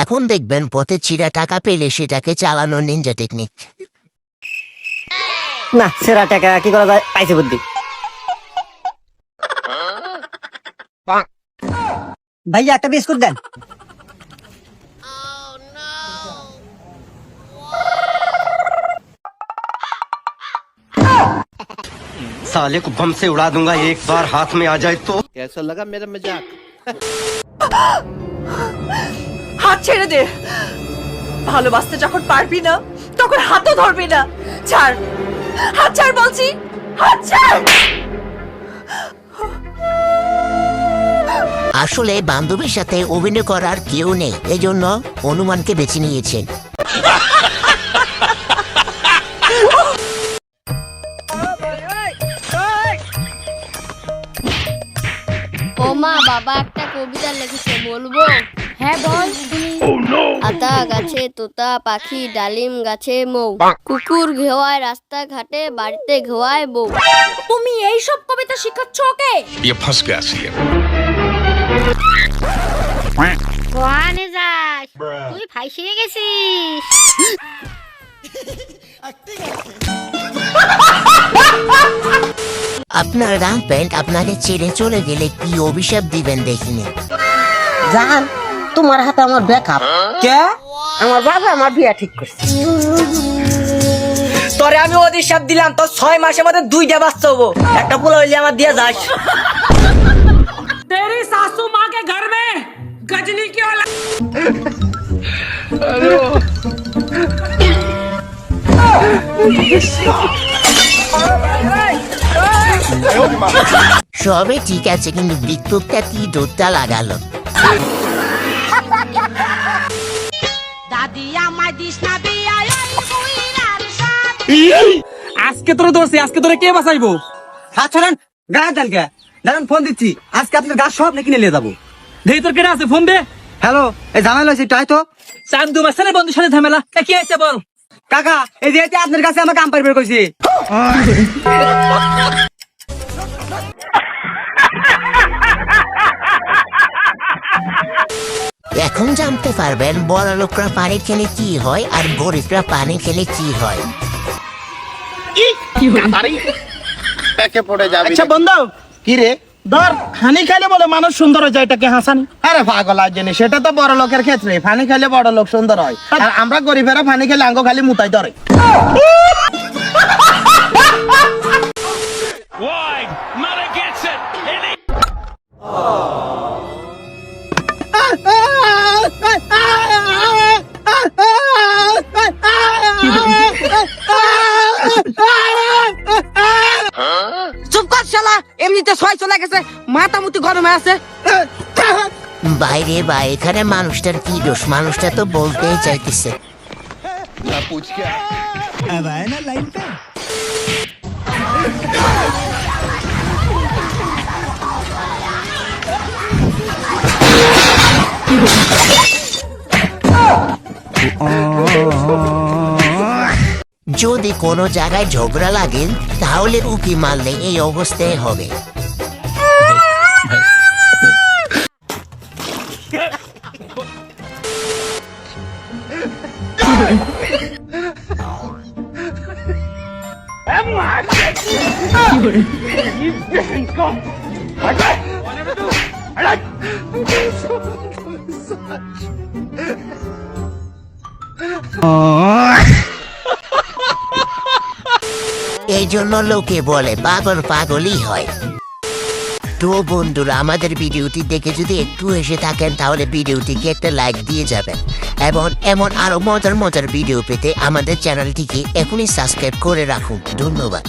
এখন দেখবেন পথে ছিঁড়া টাকা পেলে সেটাকে চালানোর নিনজা টেকনিক। না সেরা টাকা কি করা যায়, পাইছে বুদ্ধি। ভাইয়া একটা বিস্কুট দেন। साले को बम से उड़ा दूंगा एक बार हाथ में आ जाए तो। कैसा लगा मेरा मजाक? হাত ছেড়ে দে। ভালোবাসতে যখন পারবি না তখন হাতও ধরবি না। ছাড়, হাত ছাড় বলছি, হাত ছাড়। আসলে বান্ধবীর সাথে অভিনয় করার কেউ নেই, এজন্য অনুমানকে বেছে নিয়েছেন। ও মা, বাবা একটা কবিতা লিখেছে, বলবো? হ্যাঁ বল। আতা গাছে তোতা পাখি, ডালিম গাছে মৌ, কুকুর ঘেওয়ায় রাস্তা ঘাটে, বাড়িতে ঘেওয়ায় বউ। তুমি এই সব কবিতা শিখাচ্ছ ওকে? ये फंस गया सीएम। কোয়ানে যাস তুই? ফাইসিয়ে গেছিস। আপনার রাং প্যান্ট আপনাকে ছেড়ে চলে গেলে কি অভিশাপ দিবেন দেখিনি। জান তোমার হাতে আমার ব্যাকআপ। কে? আমার বাবা আমার বিয়া ঠিক করছে। তোরে আমি অভিশাপ দিলাম, তো 6 মাসের মধ্যে 2টা বাচ্চা হবো। একটা পোলা হইলে আমার দিয়ে যাস। तेरी सासू माँ के घर में गजनी की औलाद। সবে ঠিক আছে, কিন্তু বিক্ষোভটা কি দোরটা লাগালো। দাদি আমায় দিস না বিয়া এই বুইরার সাথ। আজকে তোরে ধরছি, আজকে তোরে কে বাঁচাইবো? হাত ছড়ান, গায়ে দেন কে? দাঁড়ান ফোন দিচ্ছি, আজকে আপনার গাছ সব নাকি নিয়ে যাবো। দেই তোর কেটে আছে, ফোন দে। হ্যালো, এই ঝামেলা হয়েছে তাই তো? চান্দু মাসের বন্ধুর সাথে ঝামেলা, কি আছে বল? কাকা এই যে আপনার কাছে আমার কাম পাইবে কইছি। এখন জানতে পারবেন বড় লোকরা পানি খেলে কি হয় আর গরিবরা পানি খেলে কি হয়। पैके पड़े जाबি। আচ্ছা বন্ধু, কি রে? ধর হানি খাইলে বলে মানুষ সুন্দর হয়, এটাকে হাসানি। আরে পাগল আর জিনিস, সেটা তো বড় লোকের ক্ষেত্রে। পানি খেলে বড় লোক সুন্দর হয়, আর আমরা গরিবেরা পানি খেলে আঙ্গ খালি মুতাই ধরে। চুপ কর শালা, এমনিতে 6 চলে গেছে, মাথা মুতি গরমে আছে। বাইরে বা এখানে মানুষটার কি দোষ? মানুষটা তো বলতেই চাইতেছে। যদি কোনো জায়গায় ঝগড়া লাগে তাহলে উকি মারলে এই অবস্থায় হবে। এই জন্য লোকে বলে পাগল পাগলই হয়। তো বন্ধুরা, আমাদের ভিডিওটি দেখে যদি একটু এসে থাকেন তাহলে ভিডিওটিকে একটা লাইক দিয়ে যাবেন, এবং এমন আরো মজার মজার ভিডিও পেতে আমাদের চ্যানেলটিকে এখনই সাবস্ক্রাইব করে রাখুন। ধন্যবাদ।